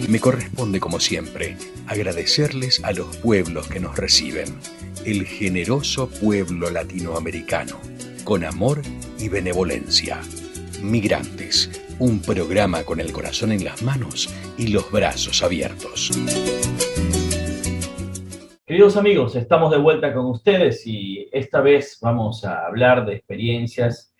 Me corresponde, como siempre, agradecerles a los pueblos que nos reciben, el generoso pueblo latinoamericano, con amor y benevolencia. Migrantes, un programa con el corazón en las manos y los brazos abiertos. Queridos amigos, estamos de vuelta con ustedes y esta vez vamos a hablar de experiencias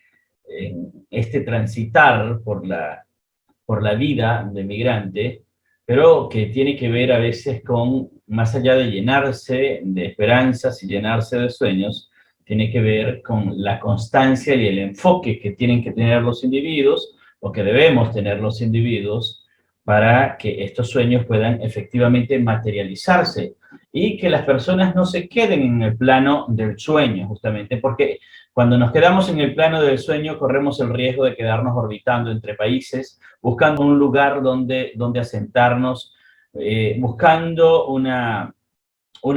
en este transitar por la vida de migrante, pero que tiene que ver a veces con, más allá de llenarse de esperanzas y llenarse de sueños, tiene que ver con la constancia y el enfoque que tienen que tener los individuos, o que debemos tener los individuos, para que estos sueños puedan efectivamente materializarse y que las personas no se queden en el plano del sueño, justamente, porque cuando nos quedamos en el plano del sueño corremos el riesgo de quedarnos orbitando entre países, buscando un lugar donde asentarnos, buscando una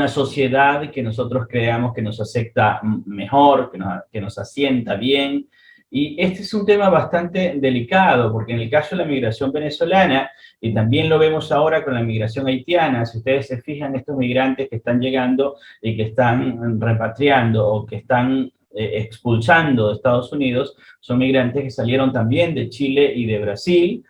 sociedad que nosotros creamos que nos acepta mejor, que nos asienta bien. Y este es un tema bastante delicado, porque en el caso de la migración venezolana, y también lo vemos ahora con la migración haitiana, si ustedes se fijan, estos migrantes que están llegando y que están repatriando o que están expulsando de Estados Unidos, son migrantes que salieron también de Chile y de Brasil,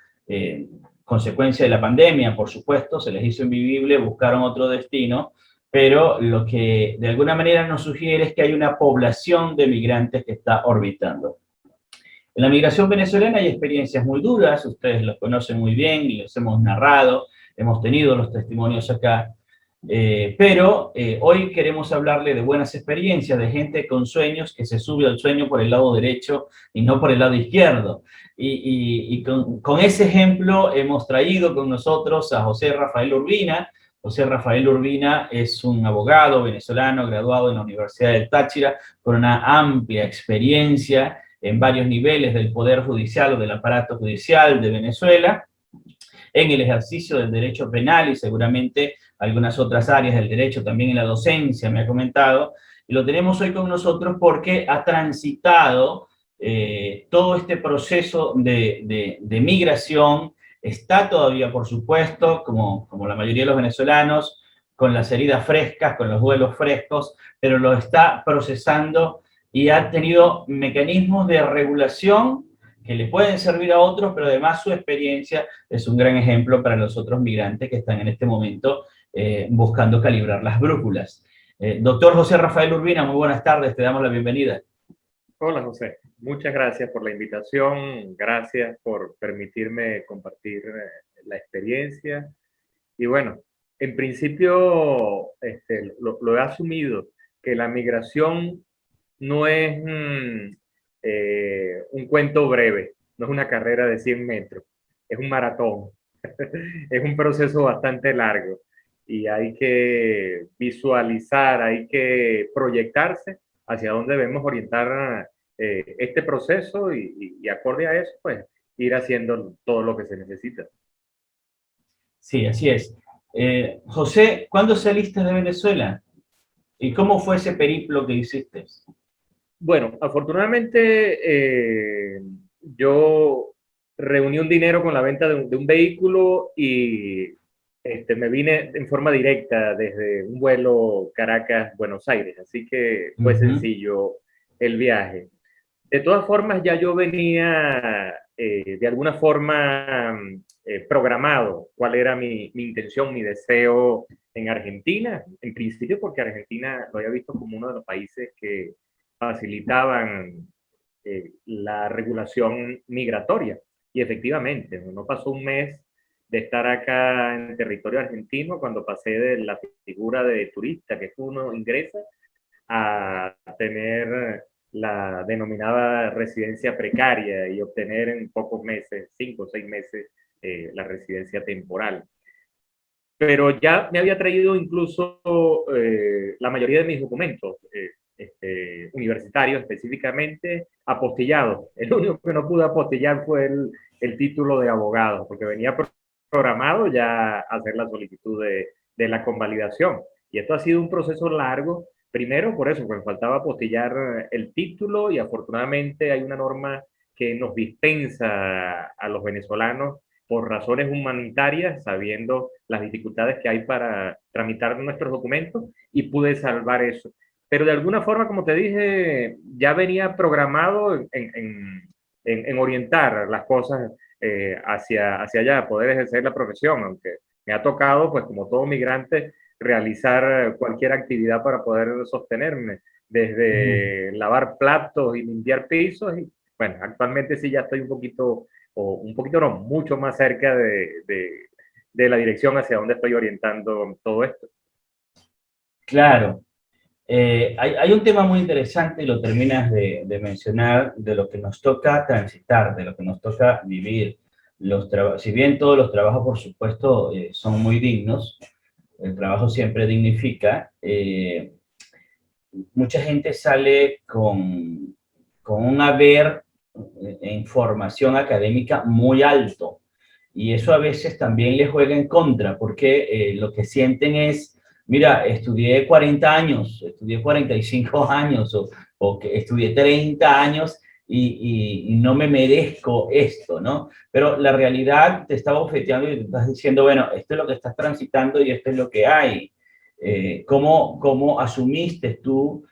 consecuencia de la pandemia, por supuesto, se les hizo invivible, buscaron otro destino, pero lo que de alguna manera nos sugiere es que hay una población de migrantes que está orbitando. En la migración venezolana hay experiencias muy duras, ustedes los conocen muy bien y los hemos narrado, hemos tenido los testimonios acá, pero hoy queremos hablarle de buenas experiencias, de gente con sueños que se sube al sueño por el lado derecho y no por el lado izquierdo. Y con ese ejemplo hemos traído con nosotros a José Rafael Urbina. José Rafael Urbina es un abogado venezolano graduado en la Universidad del Táchira con una amplia experiencia en varios niveles del Poder Judicial o del aparato judicial de Venezuela, en el ejercicio del derecho penal y seguramente algunas otras áreas del derecho, también en la docencia, me ha comentado, y lo tenemos hoy con nosotros porque ha transitado todo este proceso de migración, está todavía, por supuesto, como la mayoría de los venezolanos, con las heridas frescas, con los duelos frescos, pero lo está procesando y ha tenido mecanismos de regulación que le pueden servir a otros, pero además su experiencia es un gran ejemplo para los otros migrantes que están en este momento buscando calibrar las brújulas. Doctor José Rafael Urbina, muy buenas tardes, te damos la bienvenida. Hola José, muchas gracias por la invitación, gracias por permitirme compartir la experiencia. Y bueno, en principio lo he asumido, que la migración no es un cuento breve, no es una carrera de 100 metros, es un maratón, es un proceso bastante largo y hay que visualizar, hay que proyectarse hacia dónde debemos orientar este proceso y acorde a eso, pues ir haciendo todo lo que se necesita. Sí, así es. José, ¿cuándo saliste de Venezuela? ¿Y cómo fue ese periplo que hiciste? Bueno, afortunadamente yo reuní un dinero con la venta de un vehículo y me vine en forma directa desde un vuelo Caracas-Buenos Aires, así que fue sencillo el viaje. De todas formas, ya yo venía de alguna forma programado cuál era mi intención, mi deseo en Argentina, en principio porque Argentina lo había visto como uno de los países que facilitaban la regulación migratoria. Y efectivamente, no pasó un mes de estar acá en territorio argentino cuando pasé de la figura de turista que uno ingresa a tener la denominada residencia precaria y obtener en pocos meses, 5 o 6 meses, la residencia temporal. Pero ya me había traído incluso la mayoría de mis documentos, universitarios específicamente, apostillados. El único que no pude apostillar fue el título de abogado, porque venía programado ya hacer la solicitud de la convalidación. Y esto ha sido un proceso largo. Primero, por eso, pues faltaba apostillar el título y afortunadamente hay una norma que nos dispensa a los venezolanos por razones humanitarias, sabiendo las dificultades que hay para tramitar nuestros documentos, y pude salvar eso. Pero de alguna forma, como te dije, ya venía programado en orientar las cosas hacia allá, poder ejercer la profesión, aunque me ha tocado, pues como todo migrante, realizar cualquier actividad para poder sostenerme, desde lavar platos y limpiar pisos. Y bueno, actualmente sí ya estoy un poquito no, mucho más cerca de la dirección hacia donde estoy orientando todo esto. Claro. Hay un tema muy interesante, y lo terminas de mencionar, de lo que nos toca transitar, de lo que nos toca vivir. Si bien todos los trabajos, por supuesto, son muy dignos, el trabajo siempre dignifica, mucha gente sale con un haber en formación académica muy alto, y eso a veces también les juega en contra, porque lo que sienten es, mira, estudié 40 años, estudié 45 años, o que estudié 30 años y no me merezco esto, ¿no? Pero la realidad te está bofeteando y te estás diciendo, bueno, esto es lo que estás transitando y esto es lo que hay. ¿Cómo asumiste tú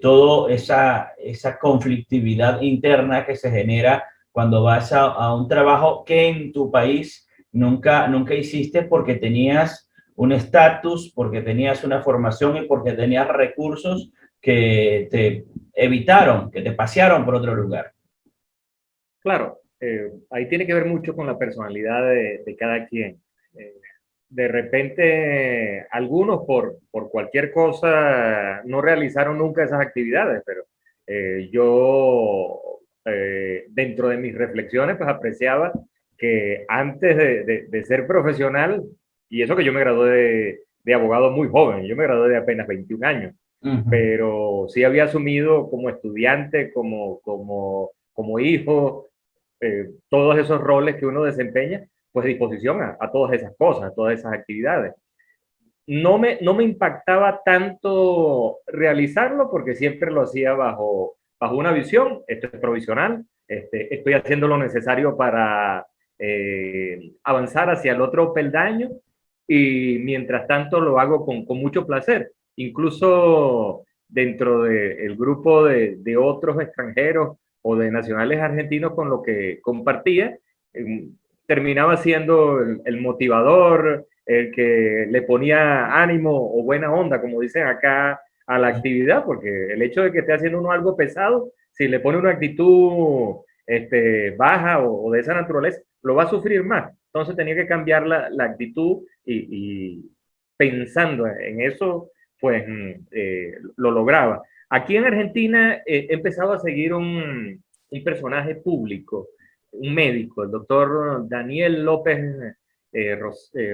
toda esa conflictividad interna que se genera cuando vas a un trabajo que en tu país nunca hiciste, porque tenías un estatus, porque tenías una formación y porque tenías recursos que te evitaron, que te pasearon por otro lugar? Claro, ahí tiene que ver mucho con la personalidad de cada quien. Eh, de repente, algunos por cualquier cosa no realizaron nunca esas actividades, pero yo, dentro de mis reflexiones, pues apreciaba que antes de ser profesional, y eso que yo me gradué de abogado muy joven, yo me gradué de apenas 21 años, pero sí había asumido como estudiante, como hijo, todos esos roles que uno desempeña, pues disposición a todas esas cosas, a todas esas actividades. No me impactaba tanto realizarlo, porque siempre lo hacía bajo una visión: esto es provisional, estoy haciendo lo necesario para avanzar hacia el otro peldaño, y mientras tanto lo hago con mucho placer. Incluso dentro del grupo de otros extranjeros o de nacionales argentinos con lo que compartía, terminaba siendo el motivador, el que le ponía ánimo o buena onda, como dicen acá, a la actividad, porque el hecho de que esté haciendo uno algo pesado, si le pone una actitud baja o de esa naturaleza, lo va a sufrir más. Entonces tenía que cambiar la actitud, y pensando en eso, pues lo lograba. Aquí en Argentina he empezado a seguir un personaje público, un médico, el doctor Daniel López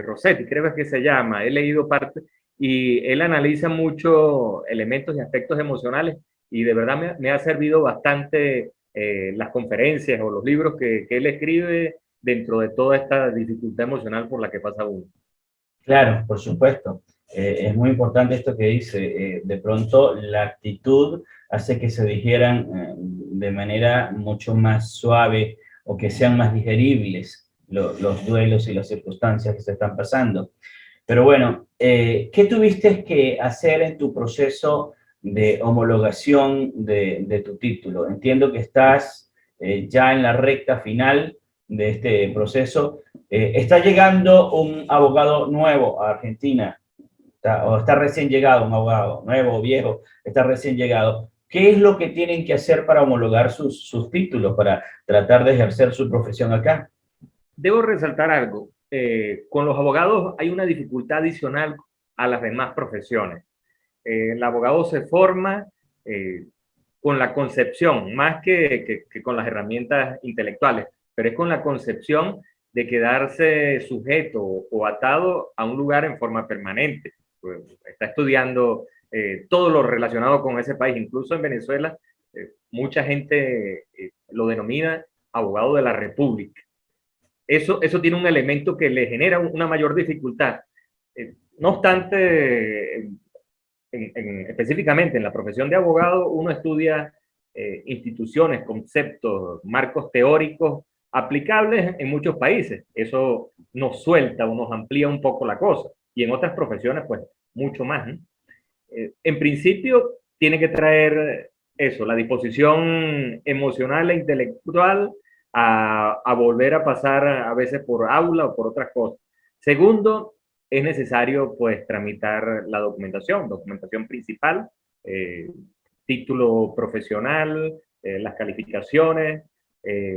Rossetti, creo que se llama. He leído parte, y él analiza mucho elementos y aspectos emocionales, y de verdad me ha servido bastante las conferencias o los libros que él escribe dentro de toda esta dificultad emocional por la que pasa uno. Claro, por supuesto. Es muy importante esto que dice. De pronto la actitud hace que se digieran de manera mucho más suave, o que sean más digeribles los duelos y las circunstancias que se están pasando. Pero bueno, ¿qué tuviste que hacer en tu proceso de homologación de tu título? Entiendo que estás ya en la recta final de este proceso. ¿Está llegando un abogado nuevo a Argentina? O está recién llegado un abogado nuevo o viejo, está recién llegado. ¿Qué es lo que tienen que hacer para homologar sus títulos, para tratar de ejercer su profesión acá? Debo resaltar algo. Con los abogados hay una dificultad adicional a las demás profesiones. El abogado se forma con la concepción, más que con las herramientas intelectuales, pero es con la concepción de quedarse sujeto o atado a un lugar en forma permanente. Pues está estudiando todo lo relacionado con ese país. Incluso en Venezuela, mucha gente lo denomina abogado de la República. Eso tiene un elemento que le genera una mayor dificultad. No obstante, específicamente en la profesión de abogado, uno estudia instituciones, conceptos, marcos teóricos aplicables en muchos países. Eso nos suelta o nos amplía un poco la cosa. Y en otras profesiones, pues, mucho más, ¿no? En principio, tiene que traer eso, la disposición emocional e intelectual a volver a pasar a veces por aula o por otras cosas. Segundo, es necesario pues tramitar la documentación principal, eh, título profesional, las calificaciones,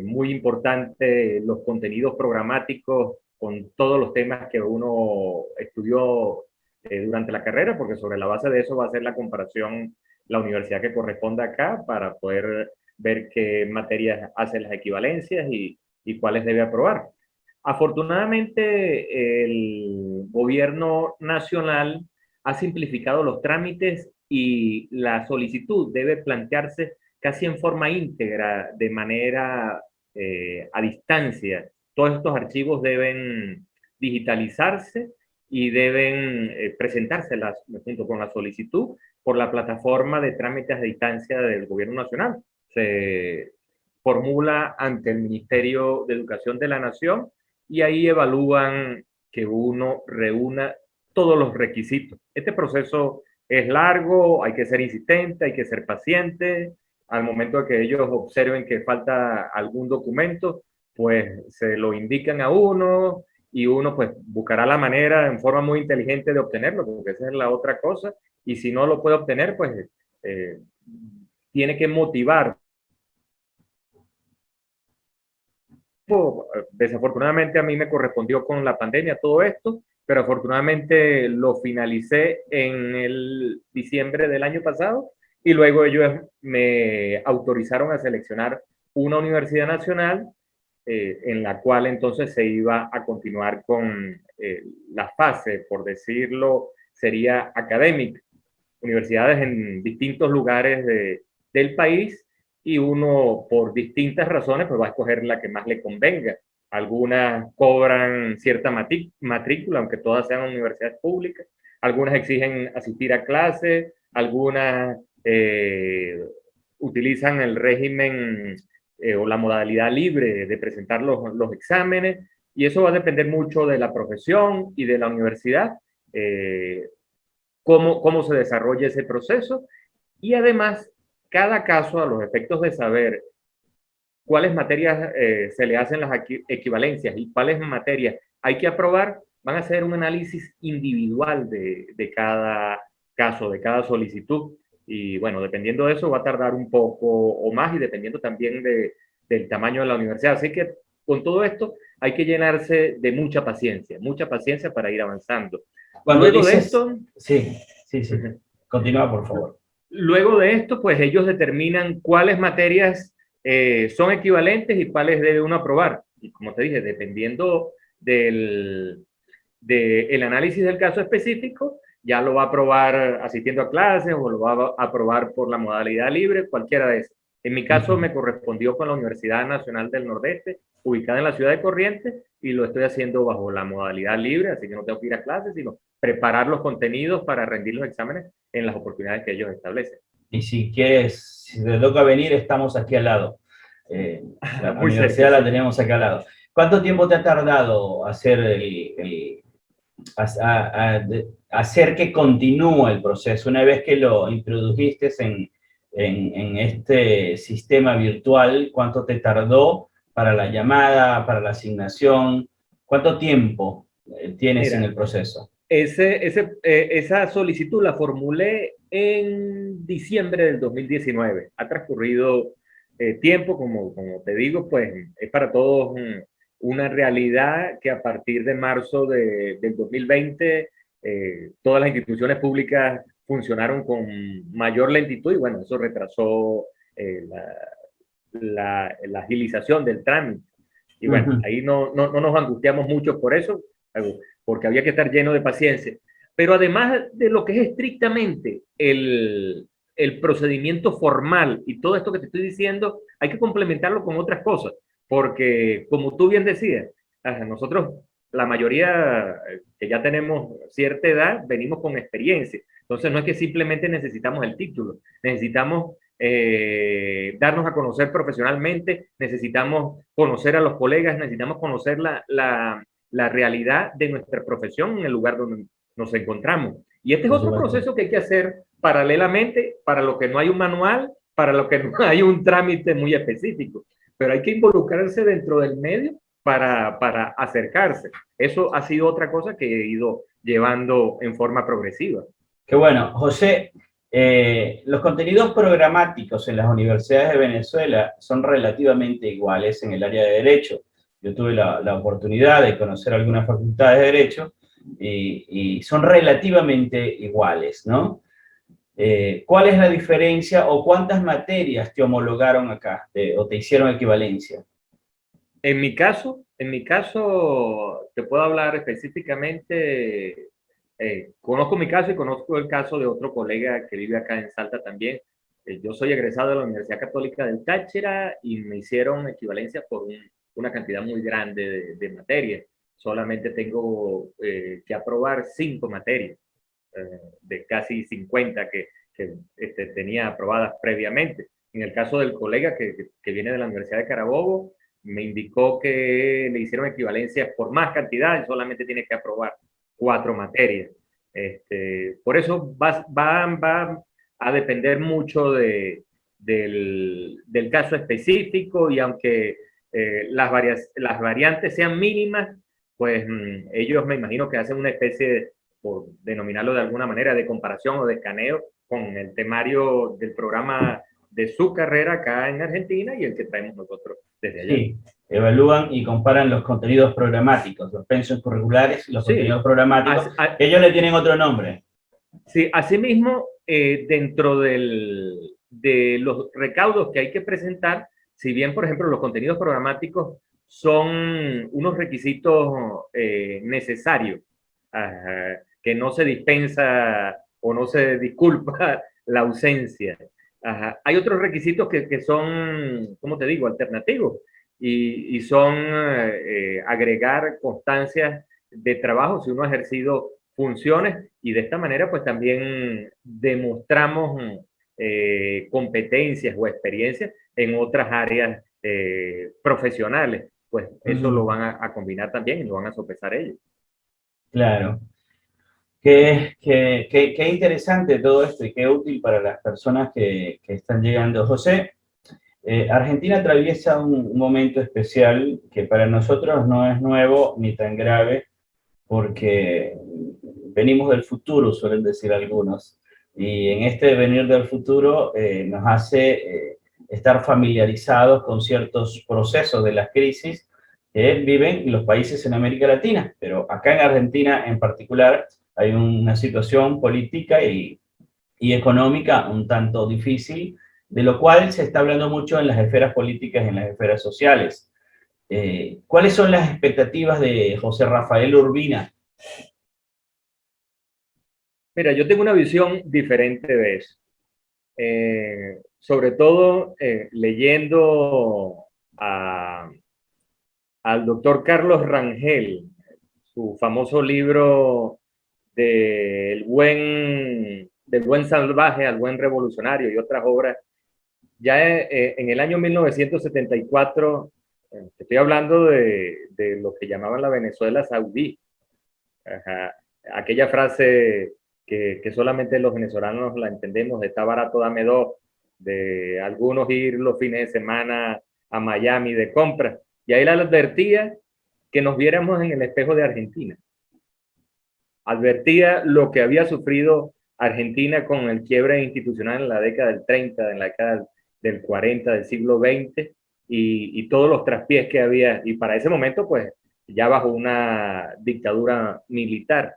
muy importante los contenidos programáticos con todos los temas que uno estudió durante la carrera, porque sobre la base de eso va a ser la comparación la universidad que corresponda acá para poder ver qué materias hacen las equivalencias y cuáles debe aprobar. Afortunadamente, el gobierno nacional ha simplificado los trámites y la solicitud debe plantearse casi en forma íntegra, de manera a distancia. Todos estos archivos deben digitalizarse y deben presentárselas junto con la solicitud por la plataforma de trámites a distancia del Gobierno Nacional. Se formula ante el Ministerio de Educación de la Nación y ahí evalúan que uno reúna todos los requisitos. Este proceso es largo, hay que ser insistente, hay que ser paciente. Al momento de que ellos observen que falta algún documento, pues se lo indican a uno y uno pues buscará la manera en forma muy inteligente de obtenerlo, porque esa es la otra cosa. Y si no lo puede obtener, pues tiene que motivar. Desafortunadamente a mí me correspondió con la pandemia todo esto, pero afortunadamente lo finalicé en el diciembre del año pasado y luego ellos me autorizaron a seleccionar una universidad nacional en la cual entonces se iba a continuar con la fase, por decirlo, sería académica, universidades en distintos lugares del país y uno por distintas razones pues va a escoger la que más le convenga. Algunas cobran cierta matrícula, aunque todas sean universidades públicas. Algunas exigen asistir a clases, algunas utilizan el régimen o la modalidad libre de presentar los exámenes, y eso va a depender mucho de la profesión y de la universidad, cómo se desarrolla ese proceso, y además cada caso, a los efectos de saber cuáles materias se le hacen las equivalencias y cuáles materias hay que aprobar, van a hacer un análisis individual de cada caso, de cada solicitud. Y bueno, dependiendo de eso va a tardar un poco o más y dependiendo también del tamaño de la universidad. Así que con todo esto hay que llenarse de mucha paciencia para ir avanzando. Cuando luego dices, de esto... Sí. Continúa, por favor. Luego de esto, pues ellos determinan cuáles materias son equivalentes y cuáles debe uno aprobar. Y como te dije, dependiendo del análisis del caso específico, ya lo va a aprobar asistiendo a clases o lo va a aprobar por la modalidad libre, cualquiera de esas. En mi caso me correspondió con la Universidad Nacional del Nordeste, ubicada en la ciudad de Corrientes, y lo estoy haciendo bajo la modalidad libre, así que no tengo que ir a clases, sino preparar los contenidos para rendir los exámenes en las oportunidades que ellos establecen. Y si quieres, si te toca venir, estamos aquí al lado. La universidad cerca, la tenemos acá al lado. ¿Cuánto tiempo te ha tardado hacer hacer que continúe el proceso una vez que lo introdujiste en este sistema virtual? ¿Cuánto te tardó para la llamada, para la asignación? ¿Cuánto tiempo tienes en el proceso? Esa solicitud la formulé en diciembre del 2019. Ha transcurrido tiempo, como te digo, pues es para todos una realidad que a partir de marzo del 2020 todas las instituciones públicas funcionaron con mayor lentitud y bueno, eso retrasó la agilización del trámite. Y bueno, ahí no nos angustiamos mucho por eso, porque había que estar lleno de paciencia. Pero además de lo que es estrictamente el procedimiento formal y todo esto que te estoy diciendo, hay que complementarlo con otras cosas, porque como tú bien decías, nosotros, la mayoría que ya tenemos cierta edad, venimos con experiencia. Entonces no es que simplemente necesitamos el título, necesitamos darnos a conocer profesionalmente, necesitamos conocer a los colegas, necesitamos conocer la realidad de nuestra profesión en el lugar donde nos encontramos. Y este es otro proceso que hay que hacer paralelamente, para lo que no hay un manual, para lo que no hay un trámite muy específico, pero hay que involucrarse dentro del medio para acercarse. Eso ha sido otra cosa que he ido llevando en forma progresiva. Qué bueno. José, los contenidos programáticos en las universidades de Venezuela son relativamente iguales en el área de Derecho. Yo tuve la oportunidad de conocer algunas facultades de Derecho y son relativamente iguales, ¿no? ¿Cuál es la diferencia o cuántas materias te homologaron acá o te hicieron equivalencia? En mi caso, te puedo hablar específicamente. Conozco mi caso y conozco el caso de otro colega que vive acá en Salta también. Yo soy egresado de la Universidad Católica del Táchira y me hicieron equivalencia por una cantidad muy grande de materias. Solamente tengo que aprobar 5 materias de casi 50 que tenía aprobadas previamente. En el caso del colega que viene de la Universidad de Carabobo, me indicó que le hicieron equivalencia por más cantidad y solamente tiene que aprobar 4 materias. Por eso va a depender mucho del caso específico, y aunque las variantes sean mínimas, pues ellos me imagino que hacen una especie de, por denominarlo de alguna manera, de comparación o de escaneo con el temario del programa de su carrera acá en Argentina y el que traemos nosotros desde allá. Sí, evalúan y comparan los contenidos programáticos, los pensos curriculares y los contenidos programáticos. Ellos le tienen otro nombre. Sí, asimismo, dentro de los recaudos que hay que presentar, si bien, por ejemplo, los contenidos programáticos son unos requisitos necesarios, que no se dispensa o no se disculpa la ausencia. Hay otros requisitos que son, ¿cómo te digo?, alternativos, y son agregar constancias de trabajo si uno ha ejercido funciones, y de esta manera pues también demostramos competencias o experiencias en otras áreas profesionales, pues eso lo van a combinar también y lo van a sopesar ellos. Claro. Qué interesante todo esto y qué útil para las personas que están llegando. José, Argentina atraviesa un momento especial que para nosotros no es nuevo ni tan grave, porque venimos del futuro, suelen decir algunos, y en este venir del futuro nos hace estar familiarizados con ciertos procesos de las crisis que viven los países en América Latina, pero acá en Argentina en particular hay una situación política y económica un tanto difícil, de lo cual se está hablando mucho en las esferas políticas y en las esferas sociales. ¿Cuáles son las expectativas de José Rafael Urbina? Mira, yo tengo una visión diferente de eso. Sobre todo leyendo al doctor Carlos Rangel, su famoso libro del buen salvaje al buen revolucionario y otras obras. Ya en el año 1974, te estoy hablando de lo que llamaban la Venezuela saudí. Aquella frase que solamente los venezolanos la entendemos, de está barato, dame dos, de algunos ir los fines de semana a Miami de compras. Y ahí la advertía que nos viéramos en el espejo de Argentina. Advertía lo que había sufrido Argentina con el quiebre institucional en la década del 30, en la década del 40 del siglo XX, y todos los traspiés que había, y para ese momento pues ya bajo una dictadura militar.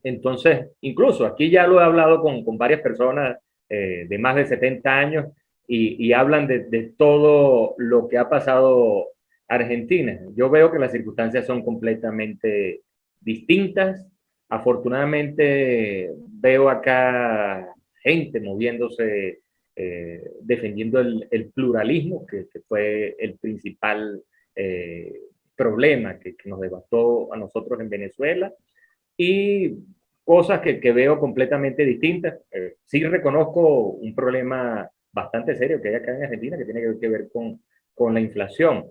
Entonces, incluso aquí ya lo he hablado con varias personas de más de 70 años, y hablan de todo lo que ha pasado Argentina. Yo veo que las circunstancias son completamente distintas. Afortunadamente veo acá gente moviéndose, defendiendo el pluralismo, que fue el principal problema que nos devastó a nosotros en Venezuela, y cosas que veo completamente distintas. Sí reconozco un problema bastante serio que hay acá en Argentina, que tiene que ver con la inflación.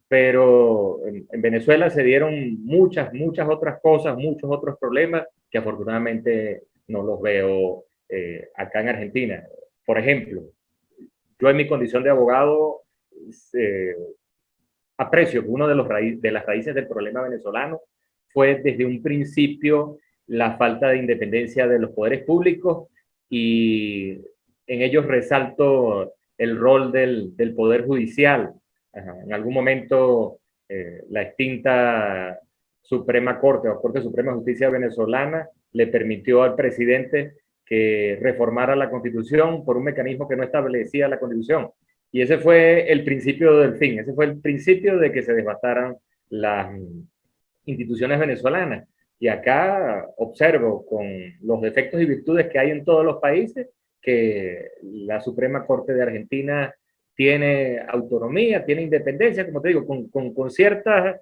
Pero en Venezuela se dieron muchas otras cosas, muchos otros problemas que afortunadamente no los veo acá en Argentina. Por ejemplo, yo en mi condición de abogado aprecio que uno de las raíces del problema venezolano fue desde un principio la falta de independencia de los poderes públicos, y en ellos resalto el rol del Poder Judicial. En algún momento la extinta Suprema Corte o Corte Suprema de Justicia venezolana le permitió al presidente que reformara la Constitución por un mecanismo que no establecía la Constitución. Y ese fue el principio del fin, ese fue el principio de que se desbastaran las instituciones venezolanas. Y acá observo, con los defectos y virtudes que hay en todos los países, que la Suprema Corte de Argentina tiene autonomía, tiene independencia, como te digo, con ciertas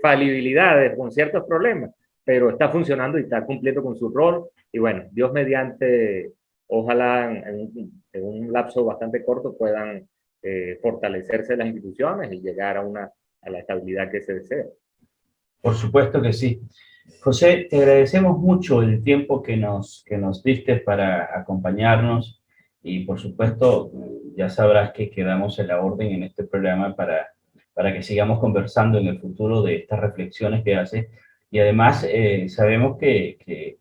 falibilidades, con ciertos problemas, pero está funcionando y está cumpliendo con su rol. Y bueno, Dios mediante, ojalá en un lapso bastante corto puedan fortalecerse las instituciones y llegar a la estabilidad que se desea. Por supuesto que sí. José, te agradecemos mucho el tiempo que nos diste para acompañarnos, y por supuesto ya sabrás que quedamos en la orden en este programa para que sigamos conversando en el futuro de estas reflexiones que haces. Y además sabemos que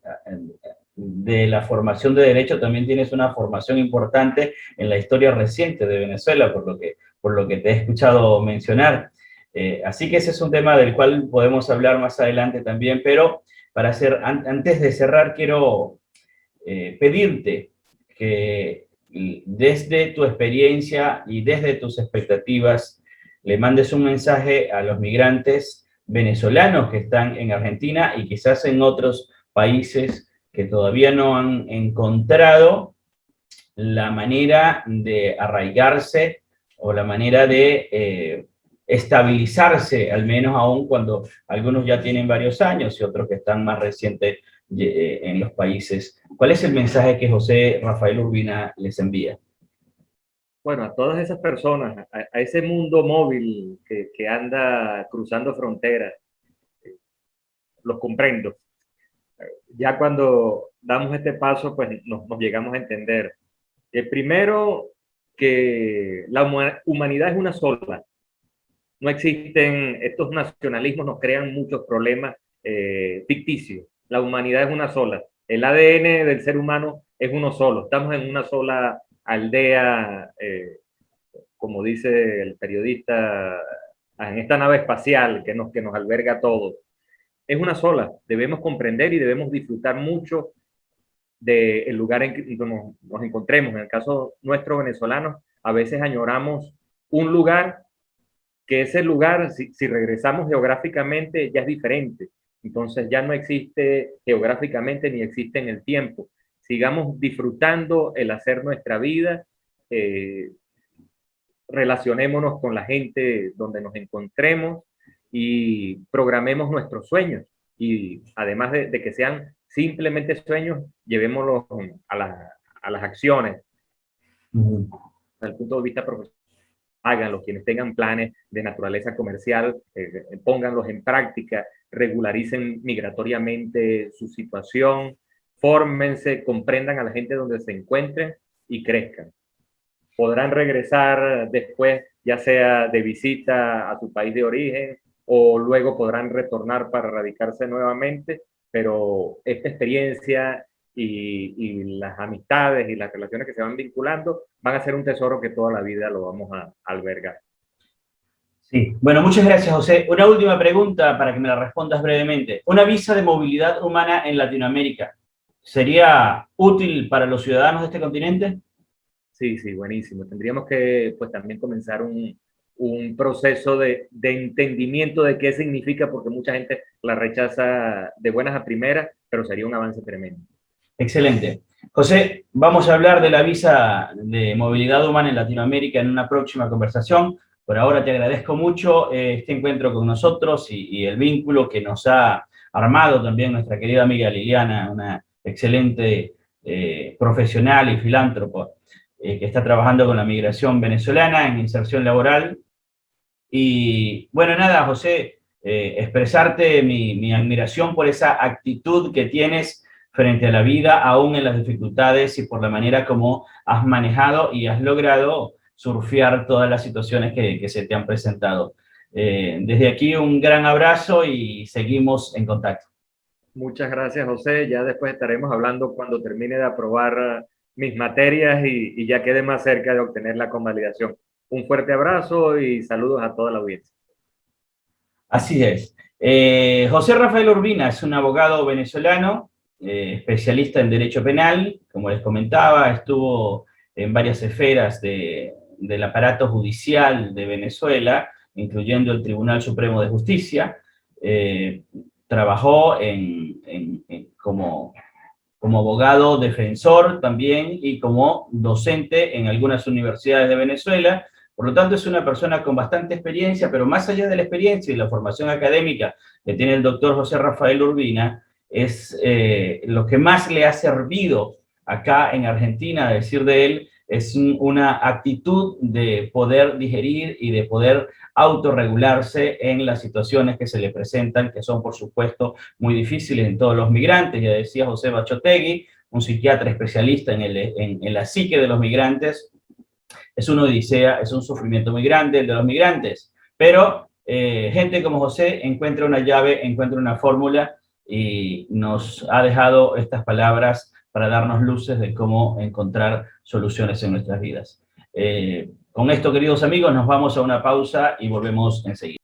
de la formación de Derecho también tienes una formación importante en la historia reciente de Venezuela, por lo que te he escuchado mencionar. Así que ese es un tema del cual podemos hablar más adelante también, pero antes de cerrar quiero pedirte que desde tu experiencia y desde tus expectativas le mandes un mensaje a los migrantes venezolanos que están en Argentina y quizás en otros países que todavía no han encontrado la manera de arraigarse o la manera de estabilizarse, al menos aún cuando algunos ya tienen varios años y otros que están más recientes en los países. ¿Cuál es el mensaje que José Rafael Urbina les envía? Bueno, a todas esas personas, a ese mundo móvil que anda cruzando fronteras, los comprendo. Ya cuando damos este paso, pues nos llegamos a entender. Primero, que la humanidad es una sola. No existen, estos nacionalismos nos crean muchos problemas ficticios. La humanidad es una sola. El ADN del ser humano es uno solo. Estamos en una sola aldea, como dice el periodista, en esta nave espacial que nos alberga a todos. Es una sola. Debemos comprender y debemos disfrutar mucho del lugar en que nos encontremos. En el caso nuestro venezolano, a veces añoramos un lugar que ese lugar, si regresamos geográficamente, ya es diferente. Entonces ya no existe geográficamente ni existe en el tiempo. Sigamos disfrutando el hacer nuestra vida, relacionémonos con la gente donde nos encontremos y programemos nuestros sueños. Y además de que sean simplemente sueños, llevémoslos a las acciones. Desde el punto de vista profesional, háganlo. Quienes tengan planes de naturaleza comercial, pónganlos en práctica, regularicen migratoriamente su situación, fórmense, comprendan a la gente donde se encuentren y crezcan. Podrán regresar después, ya sea de visita a su país de origen, o luego podrán retornar para radicarse nuevamente, pero esta experiencia y las amistades y las relaciones que se van vinculando van a ser un tesoro que toda la vida lo vamos a albergar. Sí, bueno, muchas gracias, José. Una última pregunta para que me la respondas brevemente. ¿Una visa de movilidad humana en Latinoamérica sería útil para los ciudadanos de este continente? Sí, buenísimo. Tendríamos que pues también comenzar un proceso de entendimiento de qué significa, porque mucha gente la rechaza de buenas a primeras, pero sería un avance tremendo. Excelente. José, vamos a hablar de la visa de movilidad humana en Latinoamérica en una próxima conversación. Por ahora te agradezco mucho este encuentro con nosotros y el vínculo que nos ha armado también nuestra querida amiga Liliana, una excelente profesional y filántropo. que está trabajando con la migración venezolana en inserción laboral. Y bueno, nada, José, expresarte mi admiración por esa actitud que tienes frente a la vida, aún en las dificultades, y por la manera como has manejado y has logrado surfear todas las situaciones que se te han presentado. Desde aquí un gran abrazo y seguimos en contacto. Muchas gracias, José. Ya después estaremos hablando cuando termine de aprobar mis materias y ya quede más cerca de obtener la convalidación. Un fuerte abrazo y saludos a toda la audiencia. Así es. José Rafael Urbina es un abogado venezolano, especialista en derecho penal, como les comentaba, estuvo en varias esferas del aparato judicial de Venezuela, incluyendo el Tribunal Supremo de Justicia. Trabajó como abogado defensor también y como docente en algunas universidades de Venezuela. Por lo tanto, es una persona con bastante experiencia, pero más allá de la experiencia y la formación académica que tiene el doctor José Rafael Urbina, es lo que más le ha servido acá en Argentina, a decir de él, es una actitud de poder digerir y de poder autorregularse en las situaciones que se le presentan, que son, por supuesto, muy difíciles en todos los migrantes. Ya decía José Bachotegui, un psiquiatra especialista en la psique de los migrantes. Es una odisea, es un sufrimiento muy grande el de los migrantes, pero gente como José encuentra una llave, encuentra una fórmula y nos ha dejado estas palabras para darnos luces de cómo encontrar soluciones en nuestras vidas. Con esto, queridos amigos, nos vamos a una pausa y volvemos enseguida.